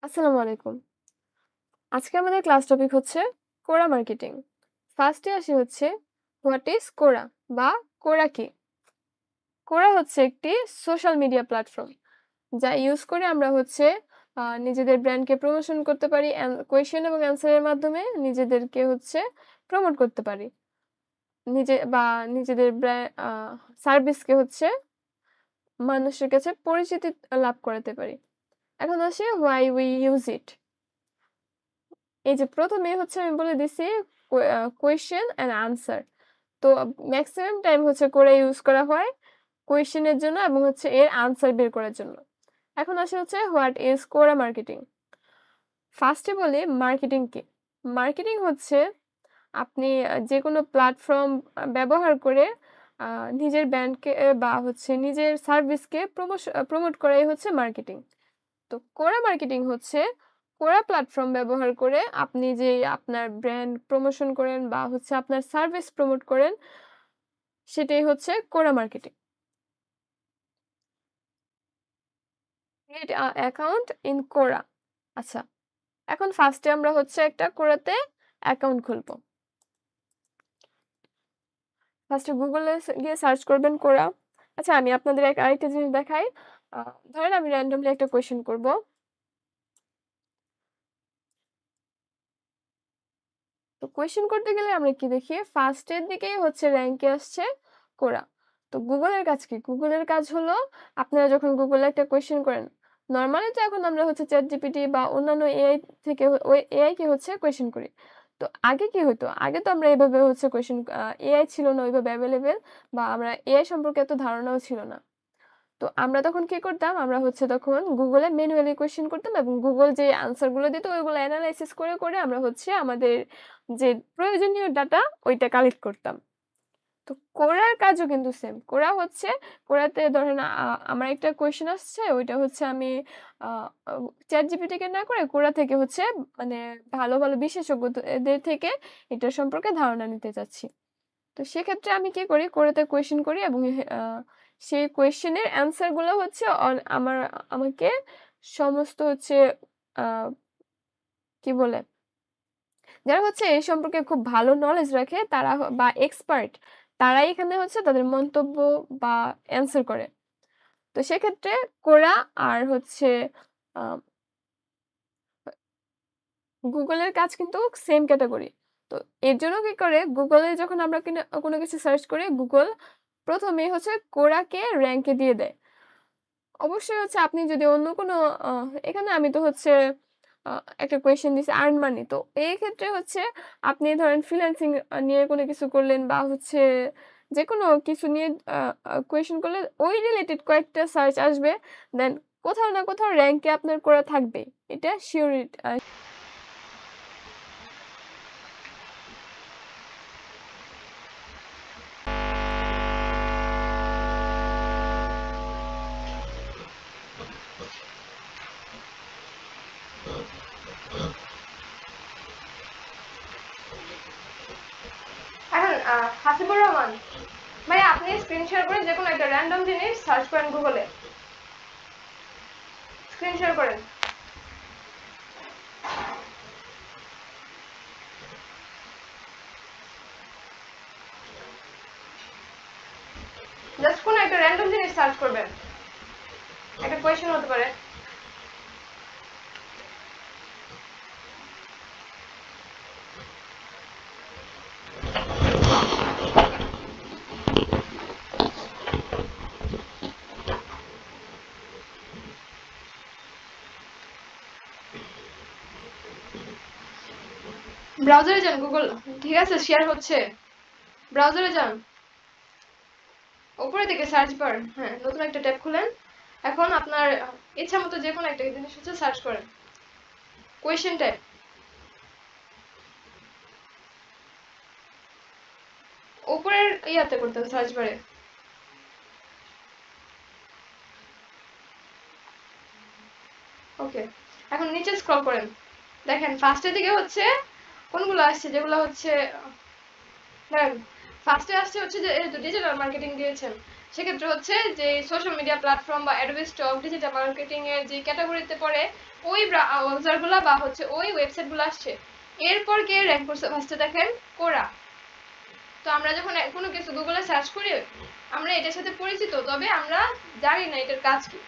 আসসালামু আলাইকুম। আজকে আমাদের ক্লাস টপিক হচ্ছে কোরা মার্কেটিং। ফার্স্টে আসি হচ্ছে হোয়াট ইজ কোরা বা কোরা কি? কোরা হচ্ছে একটি সোশ্যাল মিডিয়া প্ল্যাটফর্ম যা ইউজ করে আমরা হচ্ছে নিজেদের ব্র্যান্ডকে প্রমোশন করতে পারি, কোয়েশ্চেন এবং অ্যান্সারের মাধ্যমে নিজেদেরকে হচ্ছে প্রমোট করতে পারি। নিজেদের সার্ভিসকে হচ্ছে মানুষের কাছে পরিচিতি লাভ করাতে পারি। এখন আসি হোয়াই উই ইউজ ইট। এই যে প্রথমে হচ্ছে আমি বলে দিছি কোয়েশ্চেন অ্যান্ড আনসার। তো ম্যাক্সিমাম টাইম হচ্ছে করে ইউজ করা হয় কোয়েশ্চেনের জন্য এবং হচ্ছে এর আনসার বের করার জন্য। এখন আসে হচ্ছে হোয়াট ইজ কোরা মার্কেটিং। ফার্স্টে বলি মার্কেটিং কি। মার্কেটিং হচ্ছে আপনি যে কোনো প্ল্যাটফর্ম ব্যবহার করে নিজের ব্র্যান্ডকে বা হচ্ছে নিজের সার্ভিসকে প্রমোট করাই হচ্ছে মার্কেটিং। তো কোরা মার্কেটিং হচ্ছে কোরা প্ল্যাটফর্ম ব্যবহার করে আপনি যে আপনার ব্র্যান্ড প্রমোশন করেন বা হচ্ছে আপনার সার্ভিস প্রমোট করেন, সেটাই হচ্ছে কোরা মার্কেটিং। ক্রিয়েট অ্যাকাউন্ট ইন কোরা। আচ্ছা, এখন ফার্স্টে আমরা হচ্ছে একটা কোরাতে অ্যাকাউন্ট খুলবো। ফার্স্টে গুগলে গিয়ে সার্চ করবেন কোরা। আচ্ছা, আমি আপনাদের আরেকটা জিনিস দেখাই। ধরেন আমি র্যান্ডমলি একটা কোয়েশ্চেন করব। তো কোয়েশ্চেন করতে গেলে আমরা কি দেখি, ফার্স্টের দিকেই হচ্ছে র্যাঙ্কে আসছে কোরা। তো গুগলের কাজ কি? গুগলের কাজ হলো আপনারা যখন গুগলে একটা কোয়েশ্চেন করেন, নর্মালি তো এখন আমরা হচ্ছে চ্যাট জিপিটি বা অন্যান্য এআই থেকে ওই এআই কে হচ্ছে কোয়েশ্চেন করি। তো আগে কি হতো, আগে তো আমরা এইভাবে হচ্ছে কোয়েশ্চেন, এআই ছিল না ওইভাবে অ্যাভেলেবেল, বা আমরা এআই সম্পর্কে এত ধারণাও ছিল না। তো আমরা তখন কি করতাম, আমরা হচ্ছে তখন গুগলে ম্যানুয়ালি কোয়েশ্চেন করতাম এবং গুগল যে আনসার গুলো দিত ওইগুলো অ্যানালাইসিস করে করে আমরা হচ্ছে আমাদের যে প্রয়োজনীয় ডাটা ওইটা কালেক্ট করতাম। তো কোরার কাজও কিন্তু সেম। কোরা হচ্ছে, কোরাতে ধরেন আমার একটা কোয়েশ্চেন আসছে, ওইটা হচ্ছে আমি চ্যাট জিপিটি কে না করে কোরা থেকে হচ্ছে মানে ভালো ভালো বিশেষজ্ঞদের থেকে এটা সম্পর্কে ধারণা নিতে চাচ্ছি। তো সেক্ষেত্রে আমি কি করি, কোরাতে কোয়েশ্চেন করি এবং সেই কোয়েশ্চেনের অ্যান্সার গুলো হচ্ছে আমাকে সমস্ত হচ্ছে আহ কি বলে, যারা হচ্ছে এই সম্পর্কে খুব ভালো নলেজ রাখে তারা বা এক্সপার্ট, তারাই এখানে হচ্ছে তাদের মন্তব্য বা অ্যান্সার করে। তো সেক্ষেত্রে কোরা আর হচ্ছে গুগলের কাজ কিন্তু সেম ক্যাটাগরি। তো এর জন্য কি করে, গুগলে যখন আমরা কোনো কিছু সার্চ করি, গুগল প্রথমেই হচ্ছে কোরাকে র্যাঙ্কে দিয়ে দেয়। অবশ্যই হচ্ছে আপনি যদি অন্য কোনো এখানে আমি তো হচ্ছে একটা কোয়েশ্চেন দিছি আর্ন মানি। তো এই ক্ষেত্রে হচ্ছে আপনি ধরেন ফ্রিল্যান্সিং নিয়ে কোনো কিছু করলেন বা হচ্ছে যেকোনো কিছু নিয়ে কোয়েশ্চেন করলে ওই রিলেটেড কয়েকটা সার্চ আসবে, দেন কোথাও না কোথাও র্যাঙ্কে আপনার করা থাকবে, এটা শিওরিটি। এখন হাসিবুর রহমান ভাই, আপনি স্ক্রিন শেয়ার করে যে কোনো একটা র্যান্ডম জিনিস সার্চ করেন গুগলে, স্ক্রিন শেয়ার করেন। জাস্ট কোনো একটা র্যান্ডম জিনিস সার্চ করবেন, একটা কোয়েশ্চেন হতে পারে। ব্রাউজারে যান, গুগল ঠিক আছে শেয়ার হচ্ছে, ব্রাউজারে যান, উপরে দিকে সার্চ বার, হ্যাঁ নতুন একটা ট্যাব খুলেন। এখন আপনার ইচ্ছা মতো যে কোনো একটা জিনিস হচ্ছে সার্চ করেন, কোয়েশ্চেন ট্যাব উপরের ইয়াতে করতেন সার্চ বারে। ওকে, এখন নিচে স্ক্রল করেন, দেখেন ফার্স্টের দিকে হচ্ছে কোনগুলো আসছে, যেগুলো হচ্ছে দেখেন ফার্স্টে আসছে হচ্ছে যে ডিজিটাল মার্কেটিং দিয়েছেন, সেক্ষেত্রে হচ্ছে যে সোশ্যাল মিডিয়া প্ল্যাটফর্ম বা অ্যাডোবি স্টক ডিজিটাল মার্কেটিং এর যে ক্যাটাগরিতে পড়ে ওই ব্রাউজারগুলো বা হচ্ছে ওই ওয়েবসাইটগুলো আসছে। এরপর কে র্যাঙ্ক করছে ফার্স্টে দেখেন কোরা। তো আমরা যখন কোনো কিছু গুগলে সার্চ করি আমরা এটার সাথে পরিচিত, তবে আমরা জানি না এটার কাজ কি।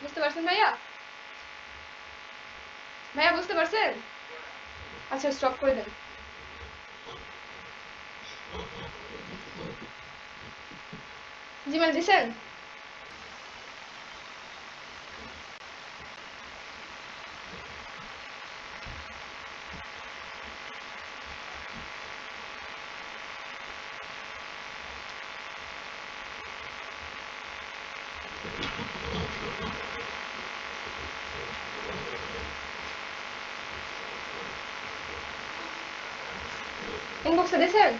বুঝতে পারছেন ভাইয়া? ভাইয়া বুঝতে পারছেন? আচ্ছা স্টপ করে দেন। জিমেল দিছেন? ইনবক্সে দিছেন?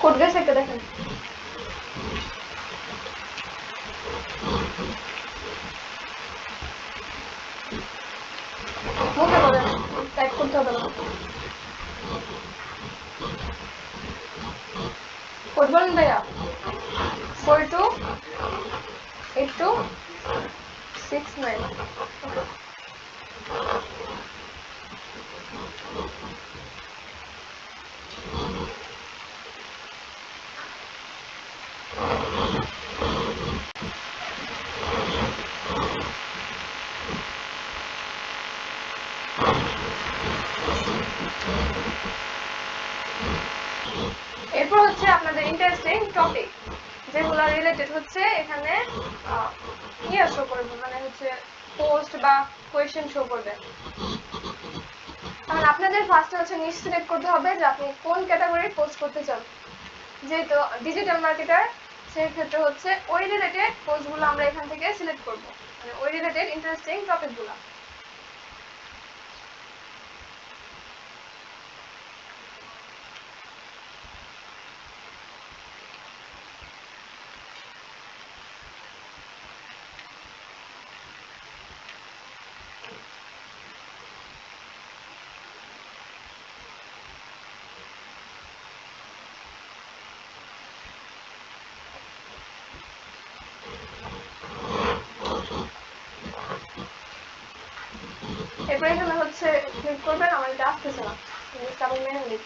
কোড গেছে একটা দেখেন। মুখে বলেন, টাইপ করতে হবে না। কোড বলেন ভাইয়া। 428269। এরপর হচ্ছে আপনাদের ইন্টারেস্টিং টপিক যেগুলো রিলেটেড হচ্ছে এখানে ইয়ে শো করবে, মানে হচ্ছে পোস্ট বা কোয়েশ্চেন শো করবে। তাহলে আপনাদের ফার্স্টে হচ্ছে নিচ সিলেক্ট করতে হবে যে আপনি কোন ক্যাটাগরির পোস্ট করতে চান। যেহেতু ডিজিটাল মার্কেটার সেই ক্ষেত্রে হচ্ছে ওই রিলেটেড পোস্টগুলো আমরা এখান থেকে সিলেক্ট করব, মানে ওই রিলেটেড ইন্টারেস্টিং টপিকগুলো। এরপরে এখানে হচ্ছে ক্লিক করবেন, আমার এটা আসতেছে না, আমি ম্যানুয়ালি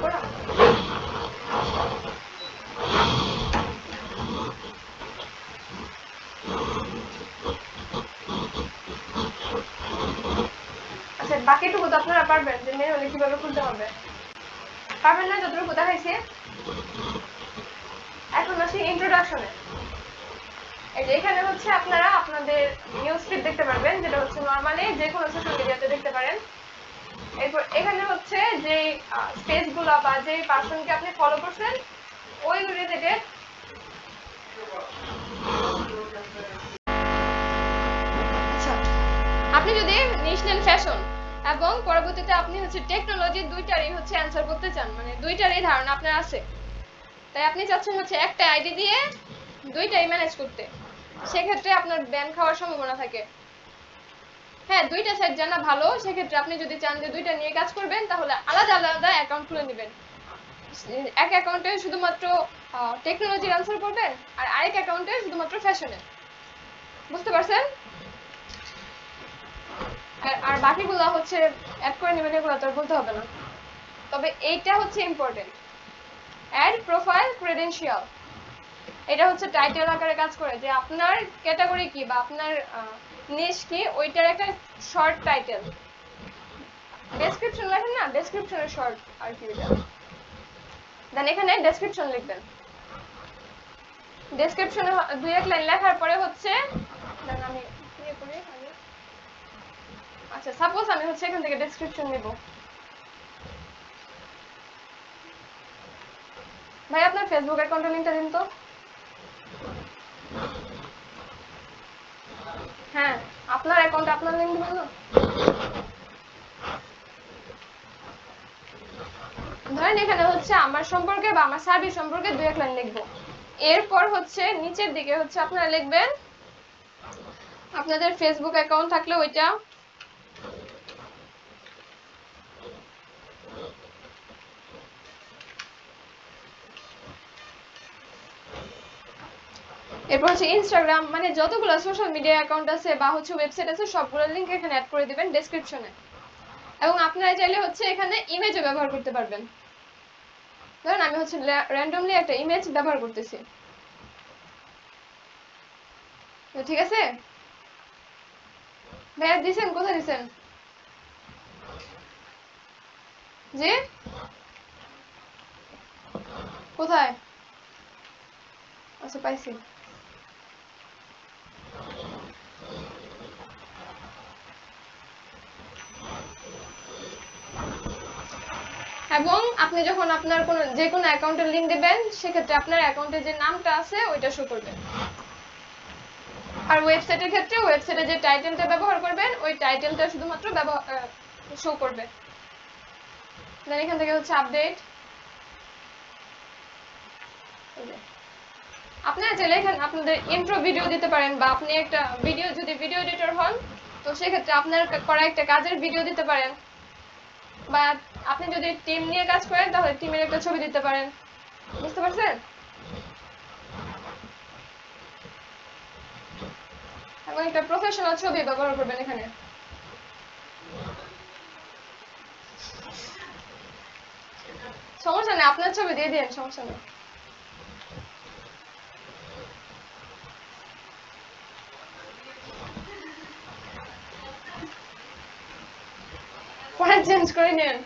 করা। আচ্ছা বাকিটুকু তো আপনারা পারবেন যে ম্যানুয়ালি কিভাবে খুলতে হবে, পারবেন না যতটুকু দেখাইছি। এখন আসি ইন্ট্রোডাকশনে। এই যে এখানে হচ্ছে আপনারা আপনাদের নিউজ ফিড দেখতে পারবেন, যেটা হচ্ছে নরমালি যে কোনো সোশ্যাল মিডিয়াতে দেখতে পারেন। এরপর এখানে হচ্ছে যে স্পেসগুলো বা যে পার্সনকে আপনি ফলো করছেন ওই রিলেটেড। আচ্ছা আপনি যদি নিশ নেন ফ্যাশন এবং পরবর্তীতে আপনি হচ্ছে টেকনোলজি দুইটারই হচ্ছে অ্যান্সার করতে চান, মানে দুইটারই ধারণা আপনার আছে, তাই আপনি চাচ্ছেন হচ্ছে একটা আইডি দিয়ে দুইটাই ম্যানেজ করতে, সেক্ষেত্রে আপনার ব্যান খাওয়ার সম্ভাবনা থাকে। হ্যাঁ দুইটা সাইট জানা ভালো, সেক্ষেত্রে আপনি যদি চান যে দুইটা নিয়ে কাজ করবেন তাহলে আলাদা আলাদা অ্যাকাউন্ট খুলে নেবেন। এক অ্যাকাউন্টে শুধুমাত্র টেকনোলজির আনসার করবেন আর আরেক অ্যাকাউন্টে শুধুমাত্র ফ্যাশনের। বুঝতে পারছেন? আর বাকিগুলো হচ্ছে অ্যাড করে নেবেন, এগুলো তো আর বলতে হবে না। তবে এইটা হচ্ছে ইম্পর্টেন্ট, অ্যাড প্রোফাইল ক্রেডেনশিয়াল। এটা হচ্ছে টাইটেল আকারে কাজ করে যে আপনার ক্যাটাগরি কি বা আপনার নিশ কি ওইটার একটা শর্ট টাইটেল। ডেসক্রিপশন লেখেন না, ডেসক্রিপশনের শর্ট আর কি, ওইটা দেন এখানে ডেসক্রিপশন লিখবেন। ডেসক্রিপশনে দুই এক লাইন লেখার পরে হচ্ছে আমি ইয়ে করি আগে। আচ্ছা সাপোজ আমি হচ্ছে এখান থেকে ডেসক্রিপশন নেব। ভাই আপনার ফেসবুক অ্যাকাউন্টের লিংকটা দিন তো। হ্যাঁ আপনার অ্যাকাউন্টে আপনার লিংক দিবেন না। ধরেন এখানে হচ্ছে আমার সম্পর্কে বা আমার সার্ভিস সম্পর্কে দুই এক লাইন লিখবো। এরপর হচ্ছে নিচের দিকে হচ্ছে আপনারা লিখবেন আপনাদের ফেসবুক অ্যাকাউন্ট থাকলে ওইটা, এরপর হচ্ছে ইনস্টাগ্রাম, মানে যতগুলো সোশ্যাল মিডিয়া অ্যাকাউন্ট আছে বা হচ্ছে ওয়েবসাইট আছে সবগুলোর লিংক এখানে অ্যাড করে দিবেন ডেসক্রিপশনে। এবং আপনারা চাইলে হচ্ছে এখানে ইমেজও ব্যবহার করতে পারবেন। ধরুন আমি হচ্ছে র্যান্ডমলি একটা ইমেজ ব্যবহার করতেছি, ঠিক আছে? ভাইয়া দিছেন, কোথায় দিছেন? জি কোথায়? আচ্ছা পাইছি। এবং আপনি যখন আপনার কোনো যে কোনো অ্যাকাউন্টের লিংক দিবেন সেক্ষেত্রে আপনার অ্যাকাউন্টে যে নামটা আছে ওইটা শো করবে। আর ওয়েবসাইটের ক্ষেত্রে ওয়েবসাইটে যে টাইটেলটা ব্যবহার করবেন ওই টাইটেলটা শুধুমাত্র শো করবে। দেন এখান থেকে হচ্ছে আপডেট। আপনারা চাইলে এখানে আপনাদের ইন্ট্রো ভিডিও দিতে পারেন, বা আপনি একটা ভিডিও, যদি ভিডিও এডিটর হন তো সেক্ষেত্রে আপনার করা একটা কাজের ভিডিও দিতে পারেন, বা আপনি যদি টিম নিয়ে কাজ করেন তাহলে টিমের একটা ছবি দিতে পারেন। বুঝতে পারছেন? এবং একটা প্রফেশনাল ছবি ব্যবহার করবেন এখানে। সমস্যা নেই, আপনার ছবি দিয়ে দিন, সমস্যা নেই। পরে চেঞ্জ করে নেন।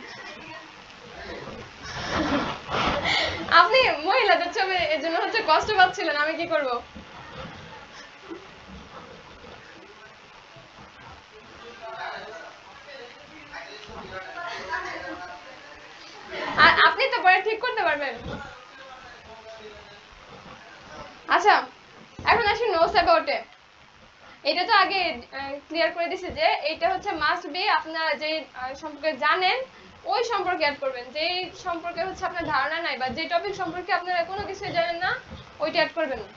আপনি মহিলাদের ছবি এর জন্য হচ্ছে কষ্ট পাচ্ছিলেন, আমি কি করব? আর আপনি তো পরে ঠিক করতে পারবেন। আচ্ছা এখন আসি নোটস অ্যাবাউট এ। এটা তো আগে ক্লিয়ার করে দিছি যে এটা হচ্ছে মাস্ট বি আপনারা যে সম্পর্কে জানেন ওই সম্পর্কে অ্যাড করবেন। যে সম্পর্কে হচ্ছে আপনার ধারণা নাই বা যে টপিক সম্পর্কে আপনারা কোনো কিছু জানেন না ওইটা অ্যাড করবেন না।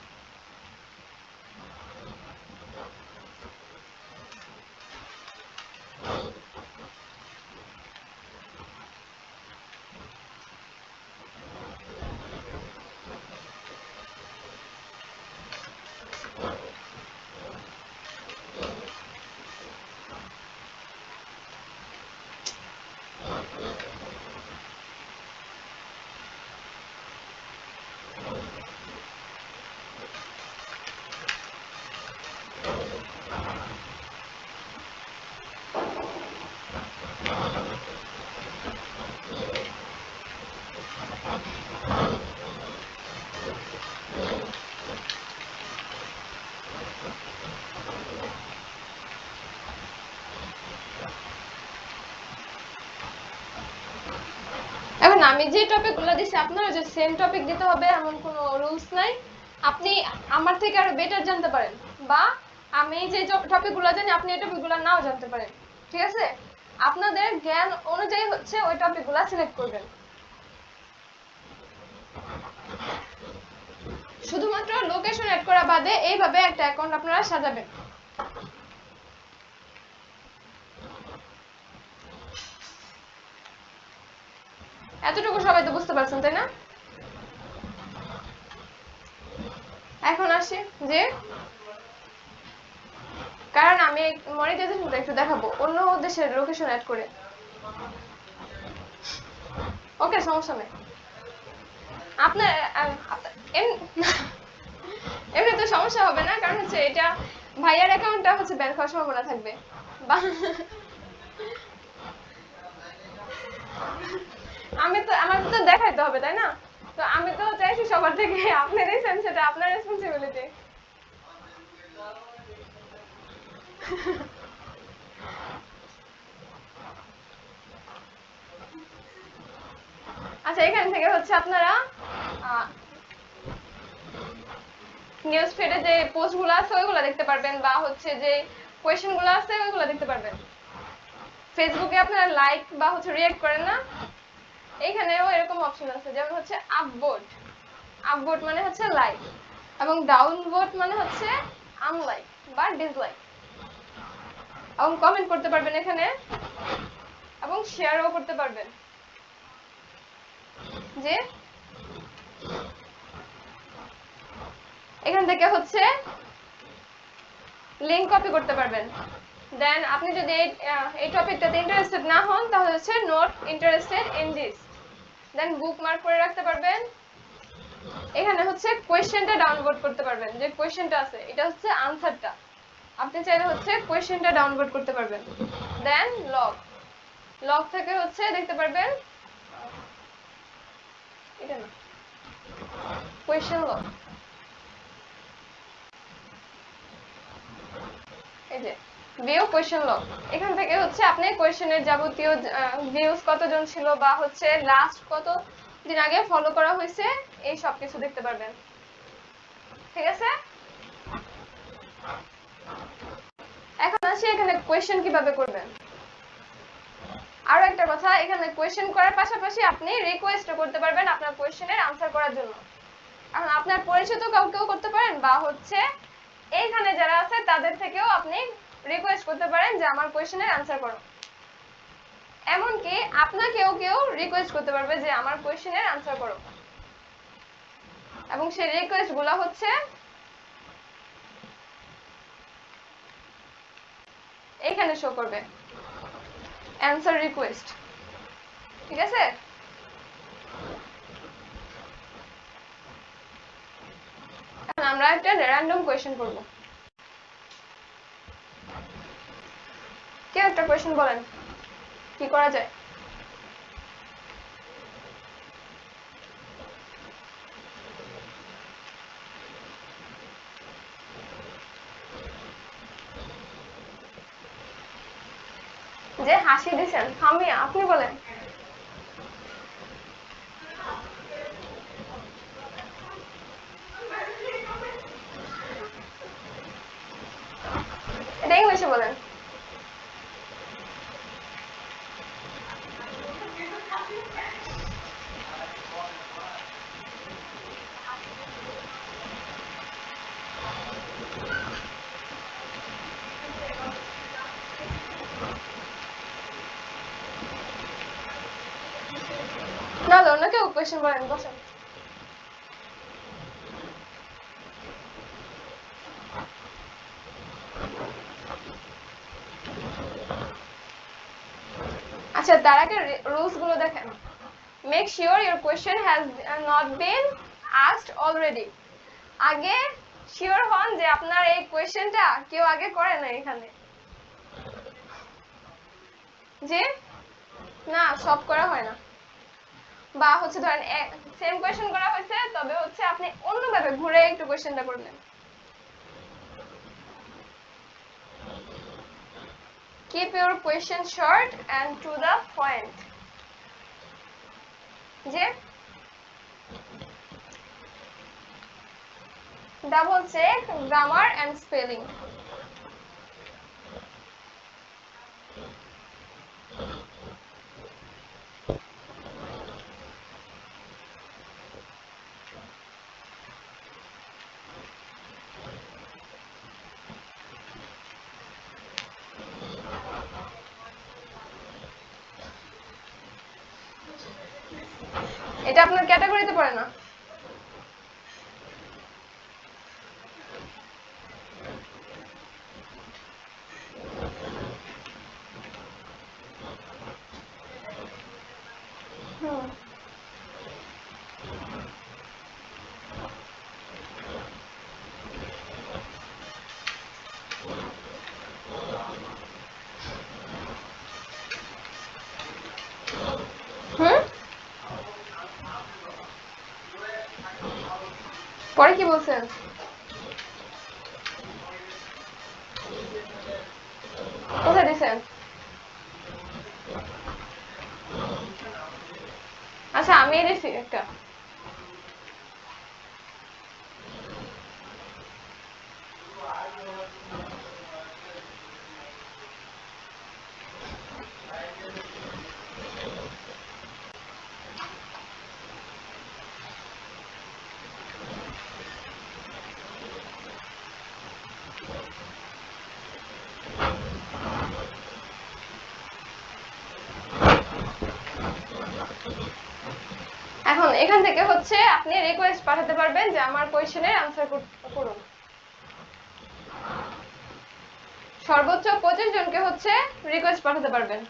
এখন আমি যে টপিকগুলো দিছি আপনারা যে সেম টপিক দিতে হবে এমন কোনো রুলস নাই। আপনি আমার থেকে আরো বেটার জানতে পারেন, বা আমি যে টপিকগুলো জানি আপনি এই টপিকগুলো নাও জানতে পারেন, ঠিক আছে? আপনাদের জ্ঞান অনুযায়ী হচ্ছে ওই টপিকগুলো সিলেক্ট করবেন। শুধুমাত্র লোকেশন অ্যাড করা বাদে এইভাবে একটা অ্যাকাউন্ট আপনারা সাজাবেন। এতটুকু সবাই তো বুঝতে পারছেন তাই না? এখন আসি যে কারণ আমি মনিটাইজেশনটা একটু দেখাবো অন্য দেশের লোকেশন অ্যাড করে। ওকে সমস্যা নেই। আপনার এমনি তো সমস্যা হবে না, কারণ হচ্ছে এটা ভাইয়ার অ্যাকাউন্টটা হচ্ছে ব্যান হওয়ার সম্ভাবনা থাকবে। আমি তো, আমার তো দেখাইতে হবে তাই না? তো আমি তো চাইছি সবার থেকে আপনি দিয়েছেন, সেটা আপনার রেসপন্সিবিলিটি। আচ্ছা, এখান থেকে হচ্ছে আপনারা নিউজ ফিডে যে পোস্টগুলো আছে ওইগুলো দেখতে পারবেন, বা হচ্ছে যে কোয়েশ্চেনগুলো আছে ওইগুলো দেখতে পারবেন। ফেসবুকে আপনারা লাইক বা হচ্ছে রিঅ্যাক্ট করেন না, এইখানেও এরকম অপশন আছে, যেমন হচ্ছে আপভোট। আপভোট মানে হচ্ছে লাইক, এবং ডাউনভোট মানে হচ্ছে আনলাইক বা ডিসলাইক। এবং কমেন্ট করতে পারবেন এখানে, এবং শেয়ারও করতে পারবেন। যে এখান থেকে হচ্ছে লিংক কপি করতে পারবেন। দেন আপনি যদি এই টপিকটাতে ইন্টারেস্টেড না হন, তাহলে হচ্ছে not interested in this, then bookmark করে রাখতে পারবেন। এখানে হচ্ছে কোয়েশ্চেনটা ডাউনলোড করতে পারবেন, যে কোয়েশ্চেনটা আছে এটা হচ্ছে আনসারটা, আপনি চাইলে হচ্ছে কোয়েশ্চেনটা ডাউনলোড করতে পারবেন। দেন লগ, লগ থেকে হচ্ছে দেখতে পারবেন, এটা না, কোয়েশ্চেন লগ, এই যে ভিউ কোয়েশ্চেন লগ। এখান থেকে হচ্ছে আপনি কোয়েশ্চেনের যাবতীয় ভিউজ কতজন ছিল, বা হচ্ছে লাস্ট কত দিন আগে ফলো করা হয়েছে, এই সব কিছু দেখতে পারবেন। ঠিক আছে, এখন আসি এখানে কোয়েশ্চেন কিভাবে করবেন। আরো একটা কথা, এখানে কোয়েশ্চেন করার পাশাপাশি আপনি রিকোয়েস্টও করতে পারবেন আপনার কোয়েশ্চেনের আনসার করার জন্য। এখন আপনার পরিচিত কাউকেও করতে পারেন, বা হচ্ছে এইখানে যারা আছে তাদের থেকেও আপনি রিকোয়েস্ট করতে পারেন যে আমার কোয়েশ্চেনের আনসার করো। এমনকি আপনাকেও কেউ রিকোয়েস্ট করতে পারবে যে আমার কোয়েশ্চেনের আনসার করো, এবং সেই রিকোয়েস্ট গুলো হচ্ছে এখানে শো করবে, অ্যানসার রিকোয়েস্ট। ঠিক আছে, এখন আমরা একটা র্যান্ডম কোয়েশ্চেন করব। কেউ একটা কোয়েশ্চেন বলেন, কি করা যায়? যে হাসি দিছেন, হামিয়া আপনি বলেন। এটা ইংলিশে বলেন। না, অন্য কেউ কোয়েশ্চেন বলেন, বসেন। আচ্ছা, তার আগে রুলস গুলো দেখেন। Make sure your question has not been asked already. আগে শিওর হন যে আপনার এই কোয়েশ্চেনটা কেউ আগে করে না এখানে। যে না, সব করা হয় না, বা হচ্ছে ধরেন সেম কোয়েশ্চেন করা হয়েছে, তবে হচ্ছে আপনি অন্যভাবে ঘুরে একটু কোয়েশ্চেনটা করলেন। Keep your question short and to the point. যে double check grammar and spelling. এটা আপনার ক্যাটাগরিতে পড়ে না। পরে কি বলছেন? কোথায় দিছেন? আচ্ছা আমি দিছি একটা। এখন এখান থেকে হচ্ছে আপনি রিকোয়েস্ট পাঠাতে পারবেন যে আমার কোয়েশ্চেনের আনসার করুন। সর্বোচ্চ 25 জনকে হচ্ছে রিকোয়েস্ট পাঠাতে পারবেন,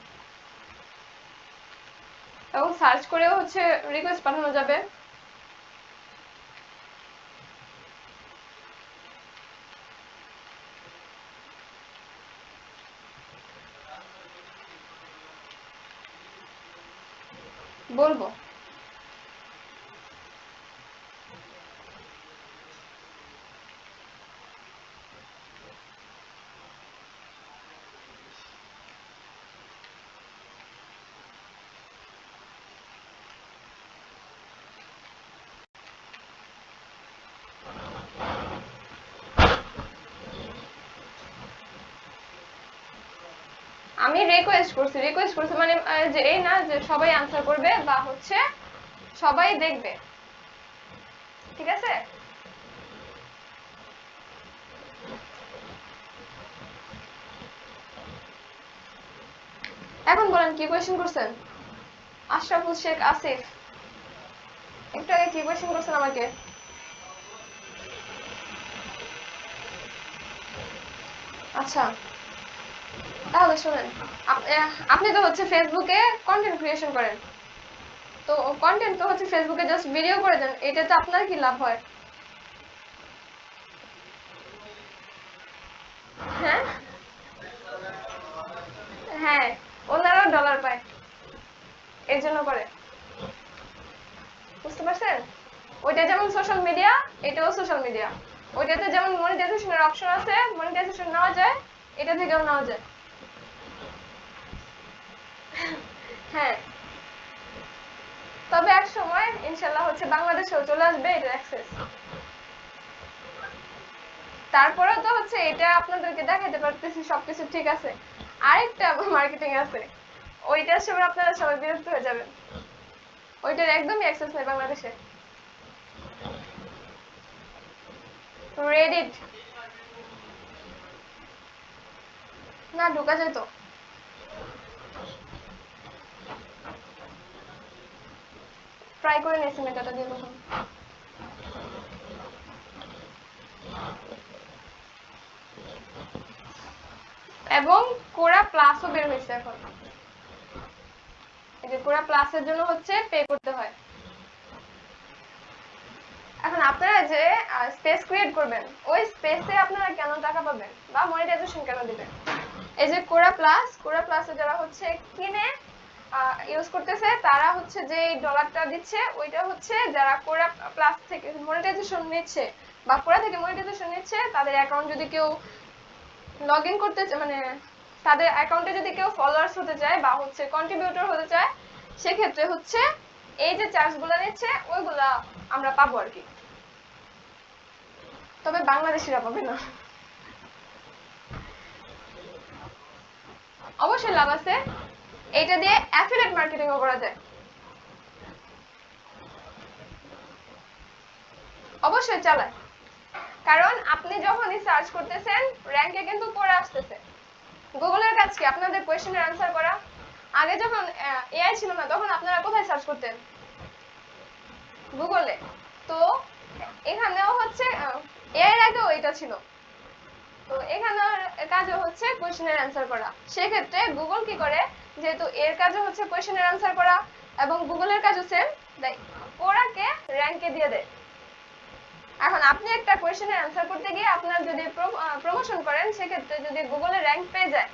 এবং সার্চ করেও হচ্ছে রিকোয়েস্ট পাঠানো যাবে। বলবো। আমি রিকোয়েস্ট করছি মানে যে এই না যে সবাই আনসার করবে বা হচ্ছে সবাই দেখবে, ঠিক আছে? এখন বলেন কি কোয়েশ্চেন করছেন? আশরাফুল শেখ আসিফ একটু আগে কি কোয়েশ্চেন করছেন আমাকে? আচ্ছা তাহলে শুনেন, আপনি তো হচ্ছে ফেসবুকে কন্টেন্ট ক্রিয়েশন করেন, তো কন্টেন্ট তো হচ্ছে ফেসবুকে জাস্ট ভিডিও করে দেন, এটাতে আপনার কি লাভ হয়? হ্যাঁ হ্যাঁ, ওনারাও ডলার পায়, এর জন্য করে। বুঝতে পারছেন? ওইটা যেমন সোশ্যাল মিডিয়া, এটাও সোশ্যাল মিডিয়া। ওইটাতে যেমন মনিটাইজেশনের অপশন আছে, মনিটাইজেশন নেওয়া যায়, এটা থেকেও নেওয়া যায়। হ্যাঁ, তবে এক সময় ইনশাল্লাহ হচ্ছে বাংলাদেশেও চলে আসবে এটার অ্যাক্সেস। তারপরেও তো হচ্ছে এটা আপনাদেরকে দেখাতে পারতেছি সবকিছু ঠিক আছে, আরেকটা মার্কেটিং আছে, ওইটার সময় আপনারা সবাই বিরক্ত হয়ে যাবেন। ওইটার একদমই অ্যাক্সেস নেই বাংলাদেশে। রেডিট। না ঢোকা যায় তো, ট্রাই করে নিয়েছি মেটাটা দিয়ে তখন। এবং কোরা প্লাসও বের হয়েছে এখন। এই যে কোরা প্লাসের জন্য হচ্ছে পে করতে হয়। এখন আপনারা যে স্পেস ক্রিয়েট করবেন, ওই স্পেসে আপনারা কেন টাকা পাবেন বা মনিটাইজেশন কেন দিবেন? এই যে কোরা প্লাসে যারা হচ্ছে কিনে ইউজ করতেছে, তারা হচ্ছে যে ডলারটা দিচ্ছে ওইটা হচ্ছে যারা কোরা প্লাস থেকে মনিটাইজেশন নিচ্ছে বা কোরা থেকে মনিটাইজেশন নিচ্ছে, তাদের অ্যাকাউন্ট যদি কেউ লগ ইন করতে মানে তাদের অ্যাকাউন্টে যদি কেউ ফলোয়ার্স হতে চায় বা হচ্ছে কন্ট্রিবিউটর হতে চায়, সেক্ষেত্রে হচ্ছে এই যে চার্জগুলো নিচ্ছে ওইগুলা আমরা পাবো আর কি। তবে বাংলাদেশিরা পাবে না। অবশ্যই লাভ আছে, এটা দিয়ে অ্যাফিলিয়েট মার্কেটিংও করা যায়। অবশ্যই চালায়, কারণ আপনি যখনই সার্চ করতেছেন র্যাঙ্কে কিন্তু পড়ে আসতেছে। গুগলের কাজ কি আপনাদের কোয়েশ্চেনের অ্যান্সার করা। আগে যখন এআই ছিল না তখন আপনারা কোথায় সার্চ করতেন? গুগলে। তো এখানেও হচ্ছে এআই এর আগেও এটা ছিল, তো এখানে কাজও হচ্ছে কোয়েশ্চেনের অ্যান্সার করা। সেক্ষেত্রে গুগল কি করে, যেহেতু এর কাজও হচ্ছে কোয়েশ্চেনের অ্যান্সার করা এবং গুগলের কাজও সেম, তাই ওরাকে র্যাঙ্কে দিয়ে দেয়। এখন আপনি একটা কোয়েশ্চেনের অ্যান্সার করতে গিয়ে আপনার যদি প্রমোশন করেন, সেক্ষেত্রে যদি গুগলে র্যাঙ্ক পেয়ে যায়,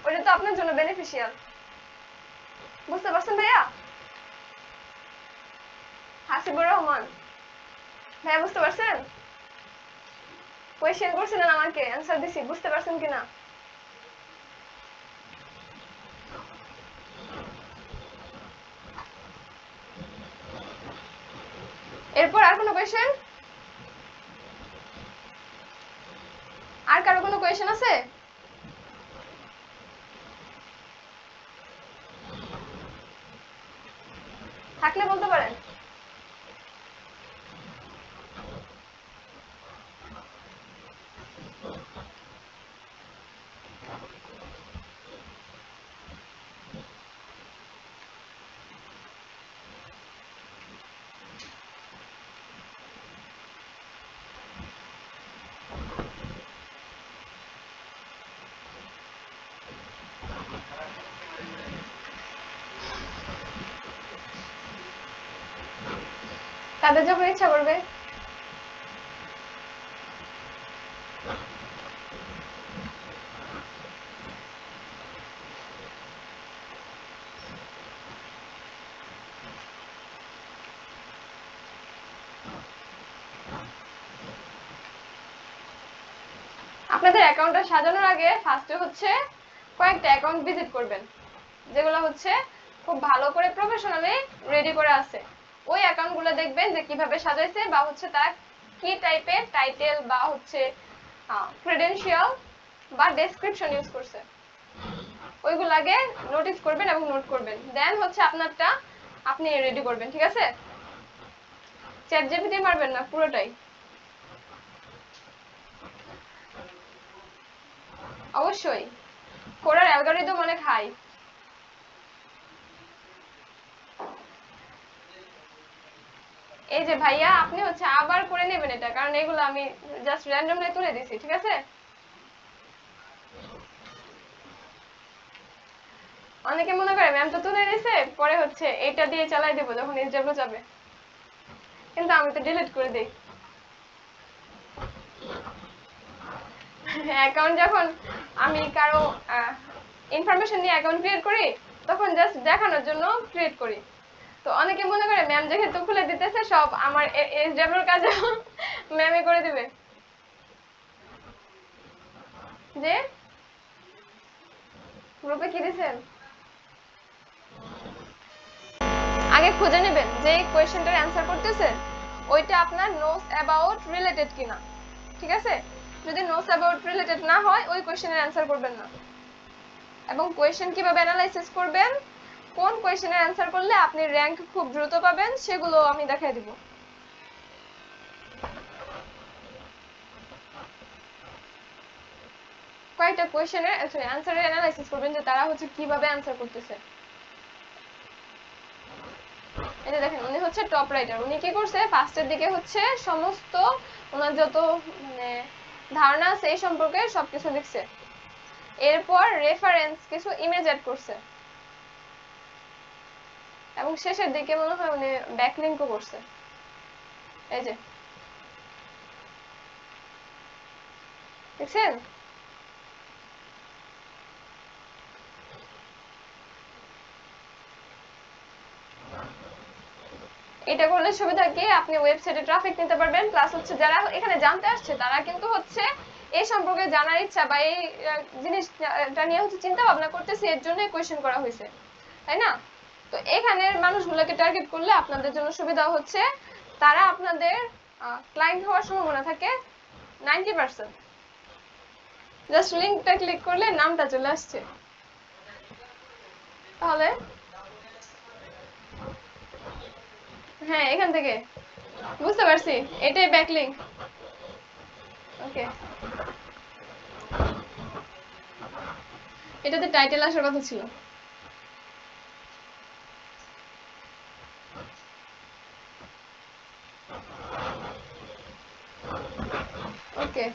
ওটা তো আপনার জন্য বেনিফিশিয়াল। বুঝতে পারছেন ভাইয়া? হাসিবুর রহমান ভাইয়া বুঝতে পারছেন? কোয়েশ্চেন করছিলেন আমাকে, অ্যানসার দিছি, বুঝতে পারছেন কিনা? এরপর আর কোনো কোয়েশ্চেন? আর কারো কোনো কোয়েশ্চেন আছে? থাকলে বলতে পারেন। তাদের যখন ইচ্ছা করবে। আপনাদের অ্যাকাউন্টটা সাজানোর আগে ফার্স্টে হচ্ছে কয়েকটা অ্যাকাউন্ট ভিজিট করবেন, যেগুলো হচ্ছে খুব ভালো করে প্রফেশনালি রেডি করে আছে। ওই অ্যাকাউন্টগুলো দেখবেন যে কিভাবে সাজাইছে, বা হচ্ছে তার কি টাইপের টাইটেল বা হচ্ছে ক্রেডেনশিয়াল বা ডেসক্রিপশন ইউজ করছে, ওইগুলো আগে নোটিস করবেন এবং নোট করবেন। দেন হচ্ছে আপনারটা আপনি রেডি করবেন, ঠিক আছে? চ্যাট জিপিটি মারবেন না, পুরোটাই। অবশ্যই কোরার অ্যালগরিদম অনেক হাই। এই যে ভাইয়া, আপনি হচ্ছে আবার করে নেবেন এটা, কারণ এগুলো আমি জাস্ট র্যান্ডমলি তুলে দিছি, ঠিক আছে? অনেকে মনে করে ম্যাম তো তুলে দিছে, পরে হচ্ছে এটা দিয়ে চালাই দেবো যখন এক্সামে যাবে, কিন্তু আমি তো ডিলিট করে দিই। অ্যাকাউন্ট যখন আমি কারো ইনফরমেশন নিয়ে অ্যাকাউন্ট ক্রিয়েট করি, তখন জাস্ট দেখানোর জন্য ক্রিয়েট করি। তো অনেকে মনে করে ম্যাম যেহেতু খুলে দিতেছে সব আমার এক্সামের কাজ ম্যামই করে দিবে। যে গ্রুপে কি দিছেন, আগে খুঁজে নেবেন যে কোয়েশ্চেনটার অ্যান্সার করতেছে ওইটা আপনার নোস অ্যাবাউট রিলেটেড কিনা, ঠিক আছে? যদি নোস অ্যাবাউট রিলেটেড না হয় ওই কোয়েশ্চেনের অ্যান্সার করবেন না। এবং কোয়েশ্চেন কিভাবে অ্যানালাইসিস করবেন, কোন কোয়েশ্চেনের অ্যান্সার করলে আপনি র্যাঙ্ক খুব দ্রুত পাবেন, সেগুলো আমি দেখাই দিব। কয়েকটা কোয়েশ্চেনের অ্যান্সারের অ্যানালাইসিস করবেন যে তারা হচ্ছে কিভাবে অ্যান্সার করতেছে। এই যে দেখেন, উনি হচ্ছে টপ রাইটার। উনি কি করছে, ফার্স্টের দিকে হচ্ছে সমস্ত ওনার যত মানে ধারণা আছে এই সম্পর্কে সবকিছু লিখছে। এরপর রেফারেন্স কিছু ইমেজ অ্যাড করছে, এবং শেষের দিকে মনে হয় উনি ব্যাকলিংকও করছে। এই যে দেখছেন, এটা করলে সুবিধা কি, আপনি ওয়েবসাইটে ট্রাফিক নিতে পারবেন, প্লাস হচ্ছে যারা এখানে জানতে আসছে তারা কিন্তু হচ্ছে এই সম্পর্কে জানার ইচ্ছা বা এই জিনিসটা নিয়ে হচ্ছে চিন্তা ভাবনা করতেছে, এর জন্যই কোয়েশ্চেন করা হয়েছে, তাই না? তো এখানের মানুষগুলোকে টার্গেট করলে আপনাদের জন্য সুবিধা হচ্ছে তারা আপনাদের ক্লায়েন্ট হওয়ার সম্ভাবনা থাকে 90%। জাস্ট লিঙ্কটা ক্লিক করলে নামটা চলে আসছে, তাহলে হ্যাঁ এখান থেকে বুঝতে পারছি, এটাই ব্যাকলিঙ্ক। ওকে, এটাতে টাইটেল আসার কথা ছিল। ওকে,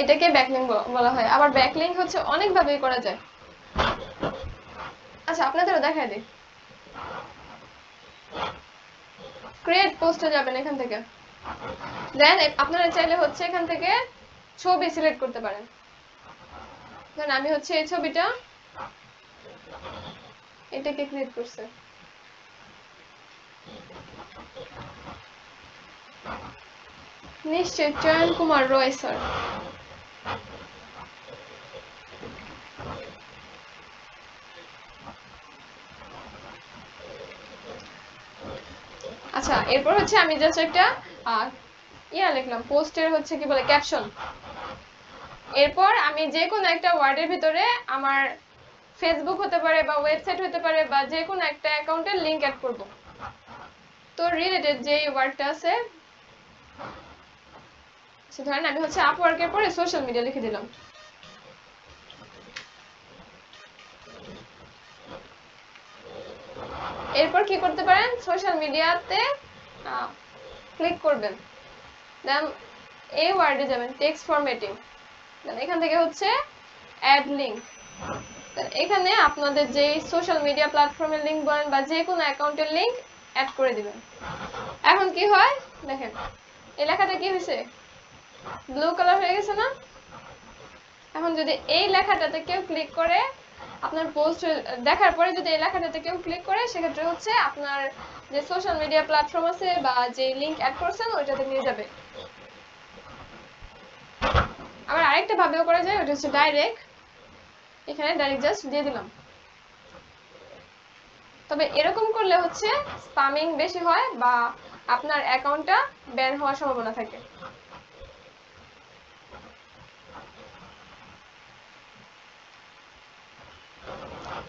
এটাকে ব্যাকলিঙ্ক বলা হয়। আবার ব্যাকলিঙ্ক হচ্ছে অনেক ভাবেই করা যায়। আচ্ছা আপনাদেরও দেখাই দিই। ক্রিয়েট পোস্টে যাবেন এখান থেকে, দেন আপনারা চাইলে হচ্ছে এখান থেকে ছবি সিলেক্ট করতে পারেন। ধরেন আমি হচ্ছে এই ছবিটা এটাকে ক্লিক করছে, নিশ্চয় চয়ন কুমার রয় স্যার। আচ্ছা, এরপর হচ্ছে আমি জাস্ট একটা ইয়া লিখলাম, পোস্টের হচ্ছে কি বলে ক্যাপশন। এরপর আমি যে কোনো একটা ওয়ার্ডের ভিতরে আমার ফেসবুক হতে পারে বা ওয়েবসাইট হতে পারে বা যে কোনো একটা অ্যাকাউন্টের লিংক অ্যাড করব। তো রিলেটেড যে ওয়ার্ডটা আছে, ধরেন আমি হচ্ছে আপওয়ার্কের পরে সোশ্যাল মিডিয়া লিখে দিলাম। এরপর কি করতে পারেন, সোশ্যাল মিডিয়াতে ক্লিক করবেন, দেন এই ওয়ার্ডে যাবেন টেক্সট ফরম্যাটিং, দেন এখান থেকে হচ্ছে অ্যাড লিংক, এখানে আপনাদের যে সোশ্যাল মিডিয়া প্ল্যাটফর্মের লিংক বলেন বা যে কোনো অ্যাকাউন্টের লিংক অ্যাড করে দিবেন। এখন কি হয় দেখেন, এই লেখাটা কি হয়েছে, ব্লু কালার হয়ে গেছে না? এখন যদি এই লেখাটাতে কেউ ক্লিক করে, আপনার পোস্ট দেখার পরে যদি এই লেখাটাতে কেউ ক্লিক করে, সেক্ষেত্রে হচ্ছে আপনার যে সোশ্যাল মিডিয়া প্ল্যাটফর্ম আছে বা যে লিংক অ্যাড করছেন ওইটাতে নিয়ে যাবে। আবার আরেকটা ভাবেও করা যায়, ওটা হচ্ছে ডাইরেক্ট, এখানে ডাইরেক্ট জাস্ট দিয়ে দিলাম। তবে এরকম করলে হচ্ছে স্প্যামিং বেশি হয় বা আপনার অ্যাকাউন্টটা ব্যান হওয়ার সম্ভাবনা থাকে।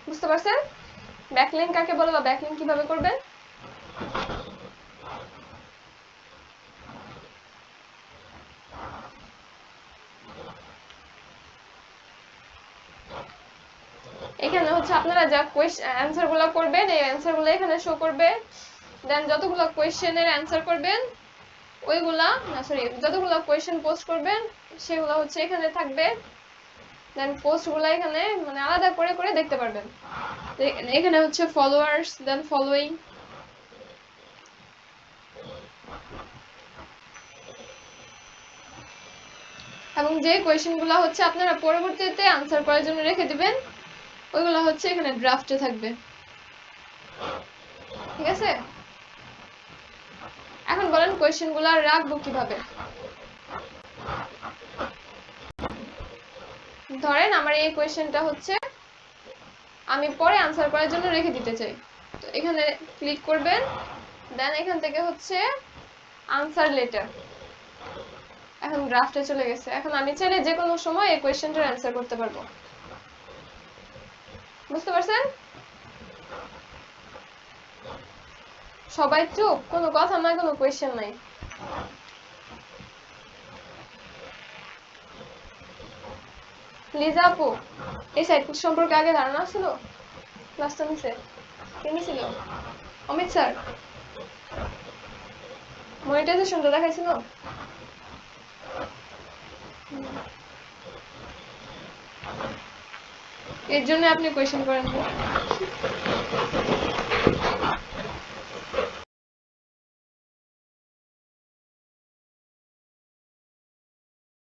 বুঝতে পারছেন ব্যাকলিংক কাকে বলে বা ব্যাকলিংক কিভাবে করবেন? এখানে হচ্ছে আপনারা যা অ্যান্সার গুলো করবেন, এই অ্যান্সার গুলো এখানে শো করবে। দেন যতগুলো কোয়েশ্চেনের অ্যান্সার করবেন ওইগুলা, না সরি, যতগুলো কোয়েশ্চেন পোস্ট করবেন সেগুলো হচ্ছে এখানে থাকবে। দেন পোস্টগুলো এখানে মানে আলাদা করে করে দেখতে পারবেন। এখানে হচ্ছে ফলোয়ার্স, দেন ফলোইং, এবং যে কোয়েশ্চেনগুলো হচ্ছে আপনারা পরবর্তীতে আনসার করার জন্য রেখে দিবেন ওইগুলো হচ্ছে এখানে ড্রাফটে থাকবে। ঠিক আছে, এখন বলেন কোয়েশ্চেনগুলো রাখবো কিভাবে? ধরেন আমার এই কোয়েশ্চেনটা হচ্ছে আমি পরে আনসার করার জন্য রেখে দিতে চাই, তো এখানে ক্লিক করবেন, দেন এখান থেকে হচ্ছে আনসার লেটার, এখন ড্রাফটে চলে গেছে। এখন আমি চাইলে যে কোনো সময় এই কোয়েশ্চেনটার অ্যান্সার করতে পারবো। বুঝতে পারছেন? সবাই চুপ, কোনো কথা নাই, কোনো কোয়েশ্চেন নাই। লিজা আপু, এই সাইট সম্পর্কে আগে ধারণা ছিল? ক্লাসটা নিছে? কে নিছিল? অমিত স্যার? মনিটাইজেশনটা দেখাইছিল? এর জন্য আপনি কোয়েশ্চেন করেন।